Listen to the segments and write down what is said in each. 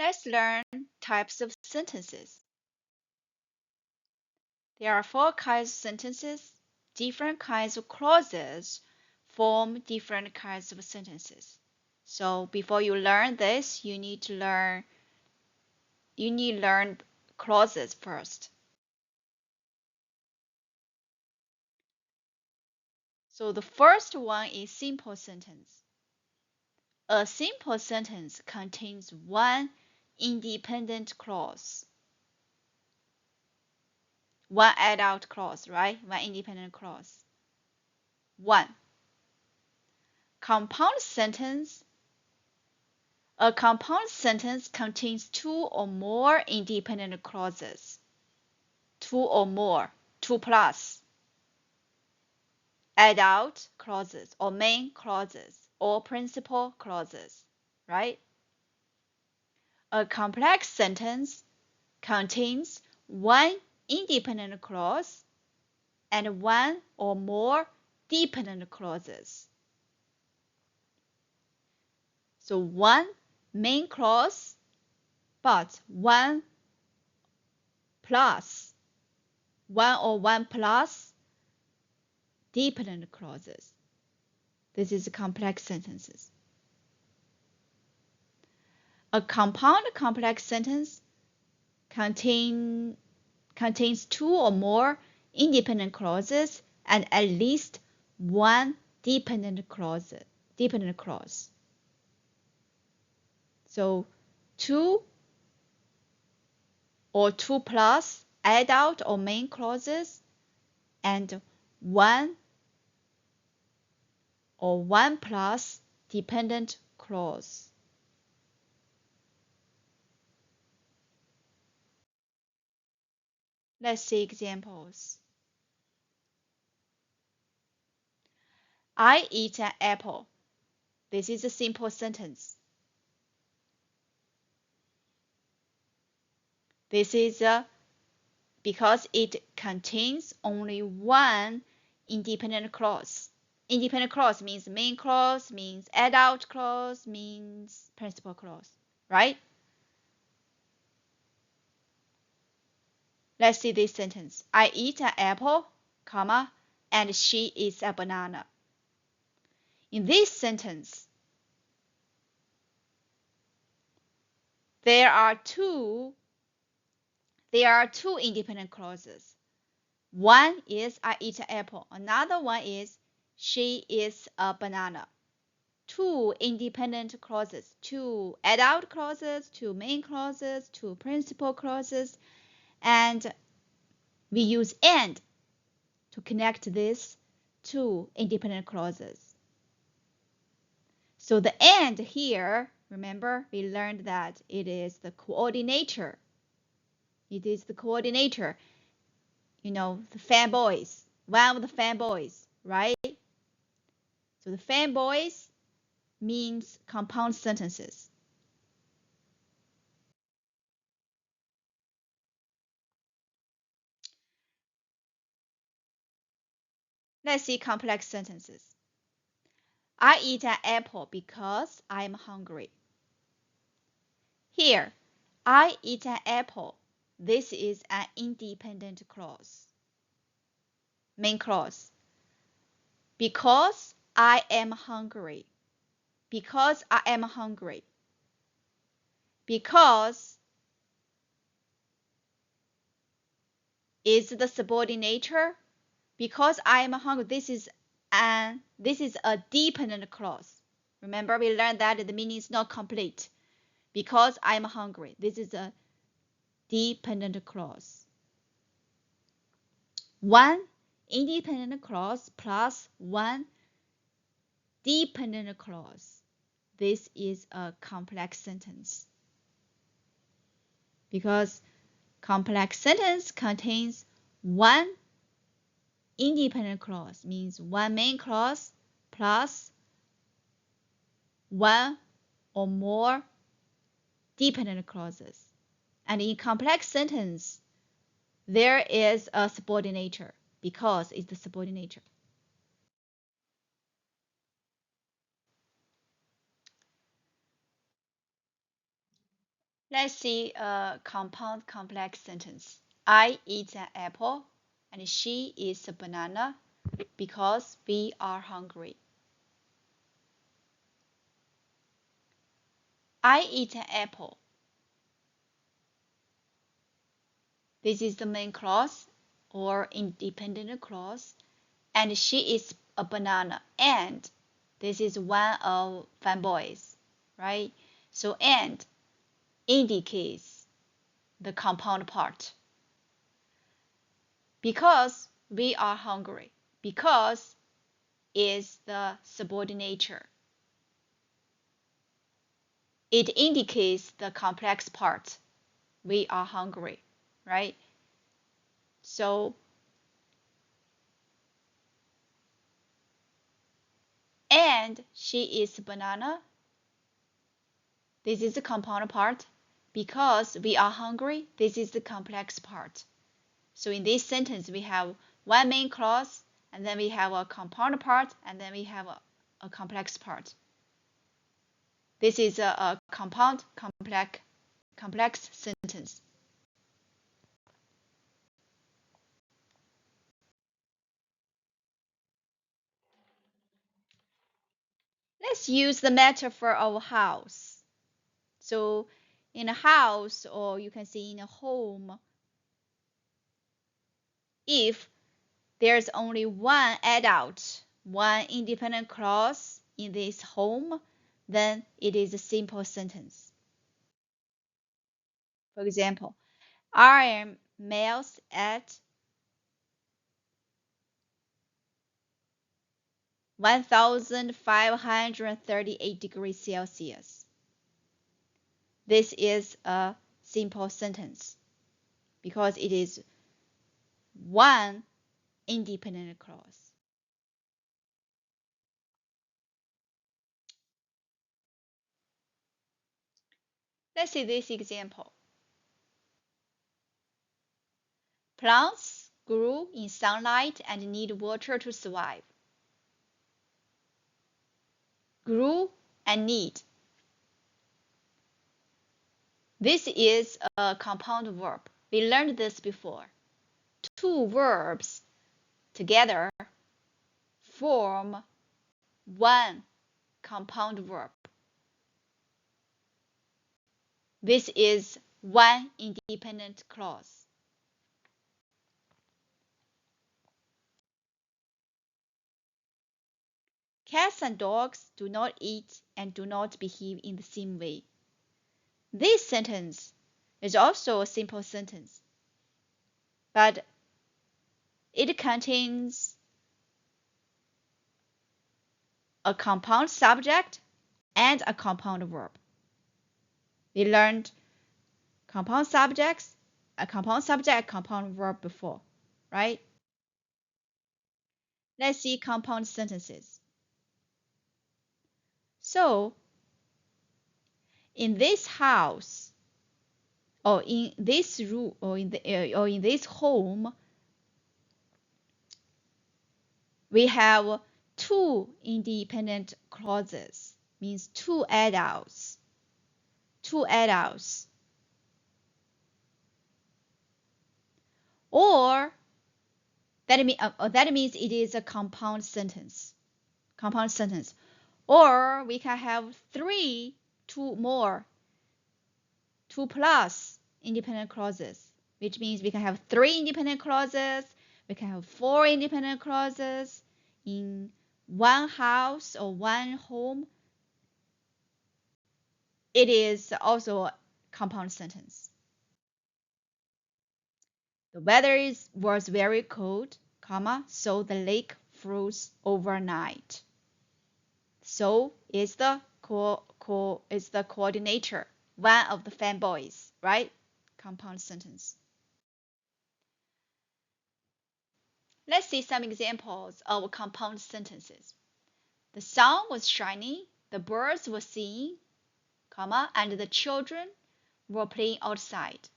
Let's learn types of sentences. There are 4 kinds of sentences. Different kinds of clauses form different kinds of sentences. So before you learn this, you need to learn clauses first. So the first one is simple sentence. A simple sentence contains one independent clause. One add-out clause, right? One independent clause. 1. Compound sentence. A compound sentence contains 2 or more independent clauses. 2 or more, 2 plus. Add-out clauses or main clauses or principal clauses, right? A complex sentence contains one independent clause and one or more dependent clauses. So one main clause, but one or one plus dependent clauses. This is complex sentences. A compound complex sentence contains 2 or more independent clauses and at least one dependent clause. So 2 or 2 plus add-out or main clauses and 1 or 1 plus dependent clause. Let's see examples. I eat an apple. This is a simple sentence. This is because it contains only one independent clause. Independent clause means main clause, means add-out clause, means principal clause, right? Let's see this sentence. I eat an apple, comma, and she eats a banana. In this sentence, there are two independent clauses. One is I eat an apple. Another one is she eats a banana. 2 independent clauses, 2 add-out clauses, 2 main clauses, 2 principal clauses, and we use and to connect these 2 independent clauses. So the and here, remember, we learned that it is the coordinator. It is the coordinator. You know, the fanboys, one of the fanboys, right? So the fanboys means compound sentences. Let's see complex sentences. I eat an apple because I'm hungry. Here, I eat an apple. This is an independent clause. Main clause. Because I am hungry. Because I am hungry. Because is the subordinator. Because I am hungry. This is a dependent clause. Remember, we learned that the meaning is not complete. Because I am hungry. This is a dependent clause. One independent clause plus one dependent clause. This is a complex sentence. Because complex sentence contains one independent clause, means one main clause plus one or more dependent clauses. And in complex sentence, there is a subordinator because it's the subordinator. Let's see a compound complex sentence. I eat an apple and she eats a banana because we are hungry. I eat an apple. This is the main clause or independent clause. And she eats a banana. And this is one of fanboys, right? So and indicates the compound part. Because we are hungry. Because is the subordinator. It indicates the complex part. We are hungry, right? So, and she eats banana. This is the compound part. Because we are hungry, this is the complex part. So in this sentence, we have one main clause, and then we have a compound part, and then we have a complex part. This is a compound complex sentence. Let's use the metaphor of a house. So in a house, or you can say in a home, if there's only one adult, one independent clause in this home, then it is a simple sentence. For example, iron melts at 1538 degrees Celsius. This is a simple sentence because it is one independent clause. Let's see this example. Plants grow in sunlight and need water to survive. Grew and need. This is a compound verb. We learned this before. Two verbs together form one compound verb. This is one independent clause. Cats and dogs do not eat and do not behave in the same way. This sentence is also a simple sentence, but it contains a compound subject and a compound verb. We learned compound subjects, a compound subject, compound verb before, right? Let's see compound sentences. So, in this house, or in this room, or in this home, we have two independent clauses, means two adults. Two adults. Or that means it is a compound sentence. Compound sentence. Or we can have two plus independent clauses, which means we can have three independent clauses, we can have four independent clauses in one house or one home. It is also a compound sentence. The weather was very cold, so the lake froze overnight. So is the coordinator, one of the fanboys, right? Compound sentence. Let's see some examples of compound sentences. The sun was shining, the birds were singing, and the children were playing outside.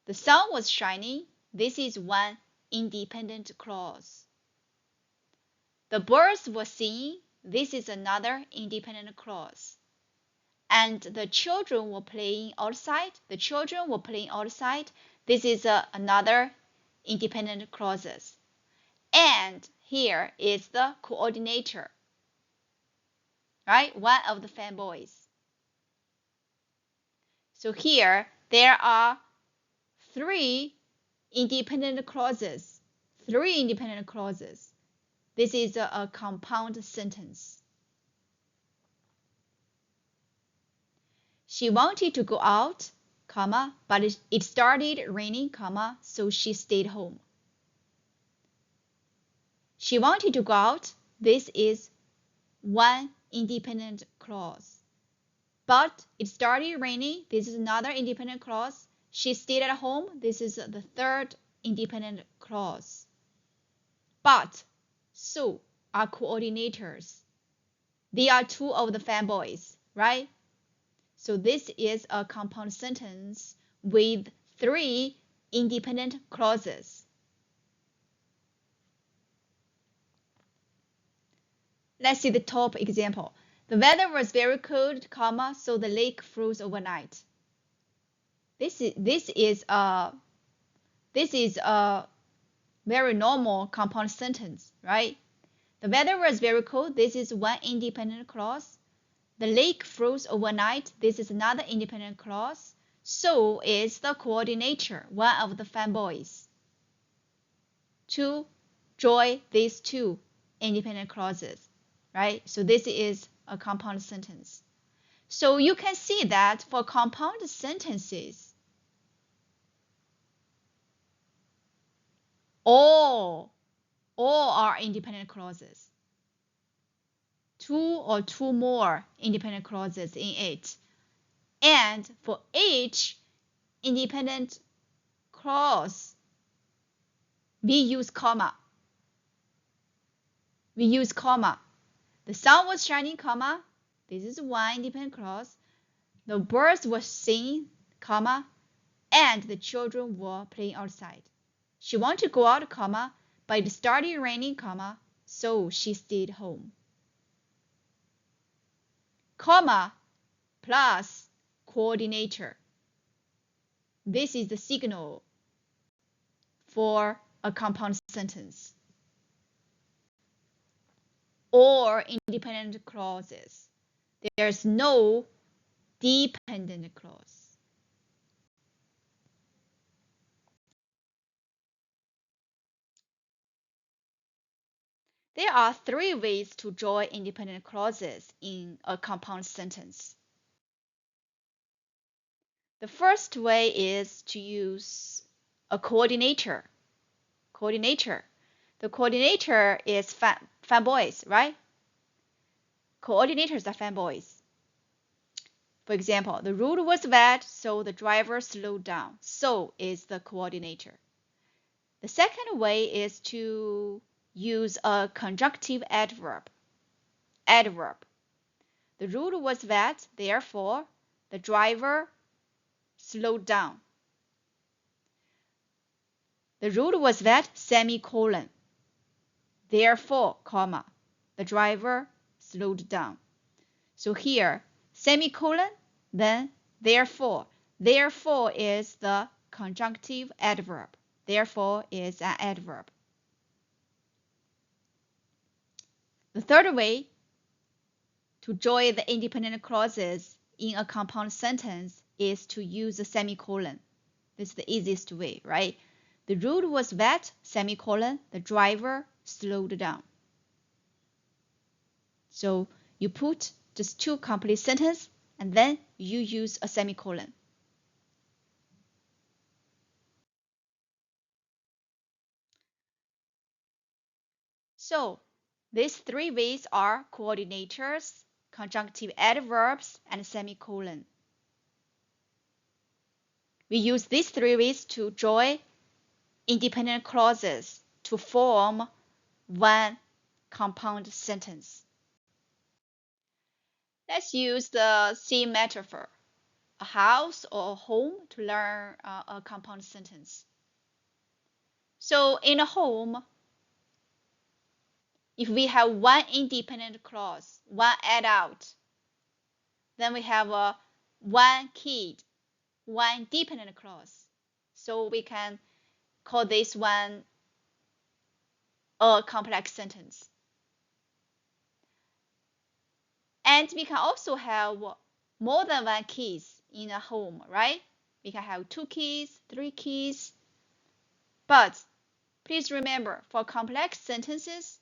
The sun was shining. This is one independent clause. The birds were singing. This is another independent clause. and the children were playing outside. The children were playing outside. This is another independent clauses. And here is the coordinator, right? One of the fanboys. So here there are three independent clauses. Three independent clauses. This is a compound sentence. She wanted to go out, comma, but it started raining, comma, so she stayed home. She wanted to go out. This is one independent clause. But it started raining. This is another independent clause. She stayed at home. This is the third independent clause. But, so are coordinators. They are two of the fanboys, right? So this is a compound sentence with three independent clauses. Let's see the top example. The weather was very cold, comma, so the lake froze overnight. This is a very normal compound sentence, right? The weather was very cold. This is one independent clause. The lake froze overnight. This is another independent clause. So is the coordinator, one of the fanboys. To join these two independent clauses, right? So this is a compound sentence. So you can see that for compound sentences, all are independent clauses. Two or two more independent clauses in it. And for each independent clause, we use comma. We use comma. The sun was shining, comma. This is one independent clause. The birds were singing, comma. And the children were playing outside. She wanted to go out, comma, but it started raining, comma, so she stayed home. Comma plus coordinator. This is the signal for a compound sentence. Or independent clauses. There's no dependent clause. There are three ways to join independent clauses in a compound sentence. The first way is to use a coordinator. The coordinator is fanboys, right? Coordinators are fanboys. For example, the road was wet, so the driver slowed down. So is the coordinator. The second way is to use a conjunctive adverb. The road was wet, therefore the driver slowed down. The road was wet, semicolon. Therefore, comma, the driver slowed down. So here, semicolon, then therefore. Therefore is the conjunctive adverb. Therefore is an adverb. The third way to join the independent clauses in a compound sentence is to use a semicolon. This is the easiest way, right? The road was wet, semicolon, the driver slowed down. So you put just two complete sentences and then you use a semicolon. So these three ways are coordinators, conjunctive adverbs, and semicolon. We use these three ways to join independent clauses to form one compound sentence. Let's use the same metaphor, a house or a home, to learn a compound sentence. So in a home, if we have one independent clause, one adult, Then we have a one kid, one dependent clause. So we can call this one a complex sentence. And we can also have more than one kids in a home, right? We can have 2 kids, 3 kids. But please remember, for complex sentences,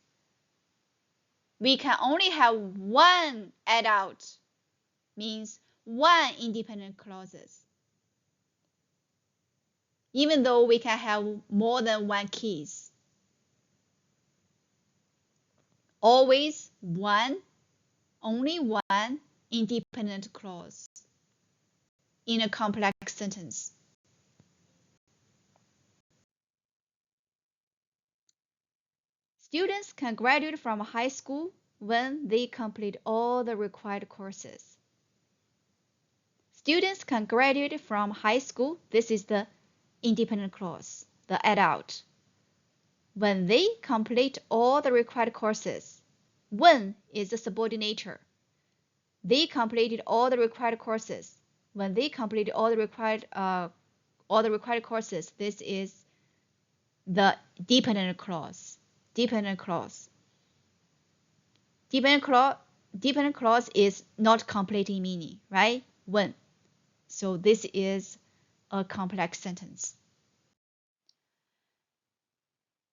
we can only have one adult, means one independent clauses. Even though we can have more than one kids. Always one, only one independent clause in a complex sentence. Students can graduate from high school when they complete all the required courses. Students can graduate from high school. This is the independent clause, the adult. When they complete all the required courses. When is the subordinator. They completed all the required courses. When they completed all the required courses, this is the dependent clause. Dependent clause. Dependent clause is not completing meaning, right? When. So this is a complex sentence.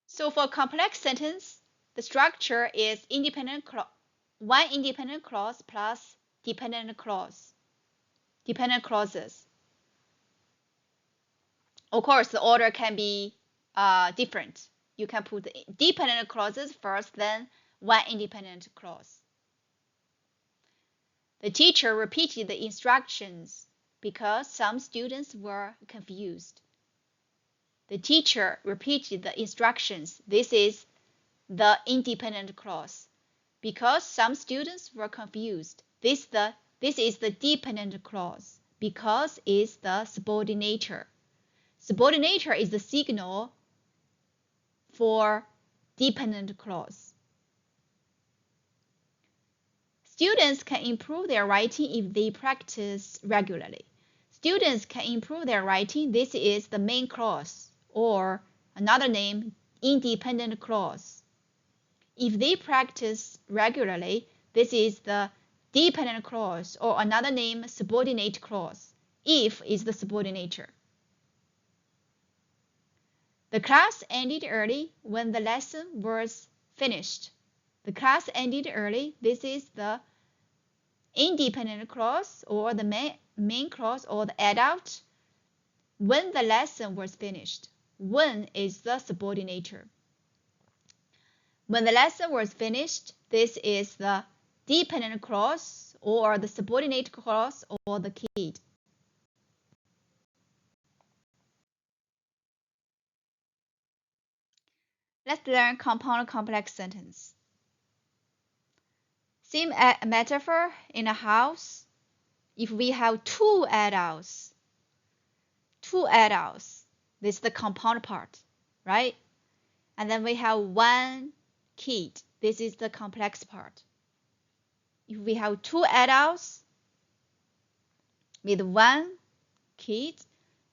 So for complex sentence, the structure is one independent clause plus dependent clause. Dependent clauses. Of course, the order can be different. You can put the dependent clauses first, then one independent clause. The teacher repeated the instructions because some students were confused. The teacher repeated the instructions. This is the independent clause. Because some students were confused. This is the dependent clause. Because is the subordinator. Subordinator is the signal for dependent clause. Students can improve their writing if they practice regularly. Students can improve their writing. This is the main clause, or another name, independent clause. If they practice regularly, this is the dependent clause, or another name, subordinate clause. If is the subordinator. The class ended early when the lesson was finished. The class ended early. This is the independent clause or the main clause or the adult. When the lesson was finished. When is the subordinator. When the lesson was finished, this is the dependent clause or the subordinate clause or the kid. Let's learn compound complex sentence. Same metaphor in a house. If we have two adults, this is the compound part, right? And then we have one kid. This is the complex part. If we have two adults with one kid,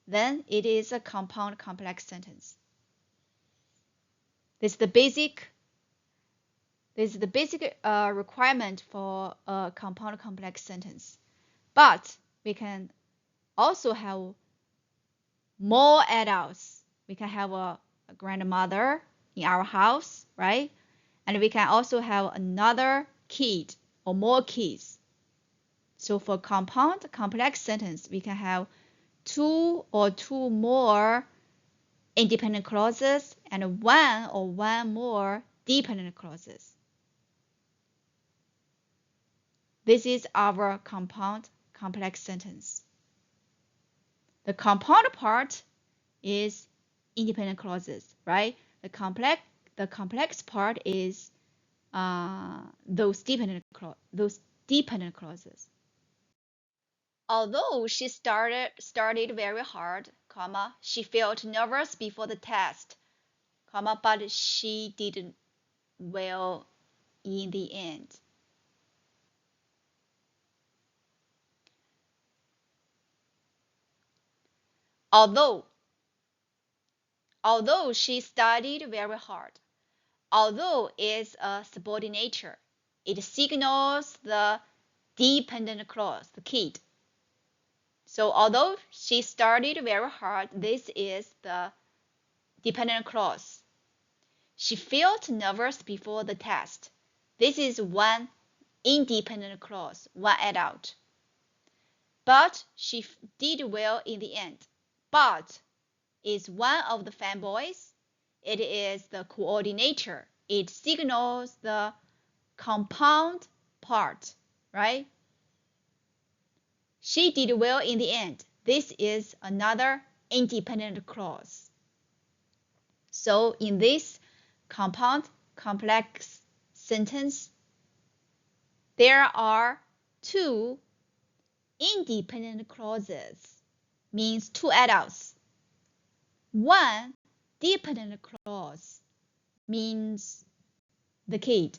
then it is a compound complex sentence. This is the basic requirement for a compound complex sentence. But we can also have more adults. We can have a grandmother in our house, right? And we can also have another kid or more kids. So for compound complex sentence, we can have two or two more independent clauses and one or one more dependent clauses. This is our compound complex sentence. The compound part is independent clauses, right? The complex part is those dependent clauses. Although she started very hard, she felt nervous before the test, but she did well in the end. Although she studied very hard. Although is a subordinator, it signals the dependent clause, the kid. So although she studied very hard, this is the dependent clause. She felt nervous before the test. This is one independent clause, one adult. But she did well in the end. But is one of the fanboys. It is the coordinator. It signals the compound part, right? She did well in the end. This is another independent clause. So in this compound complex sentence, there are two independent clauses, means two adults. One dependent clause means the kid.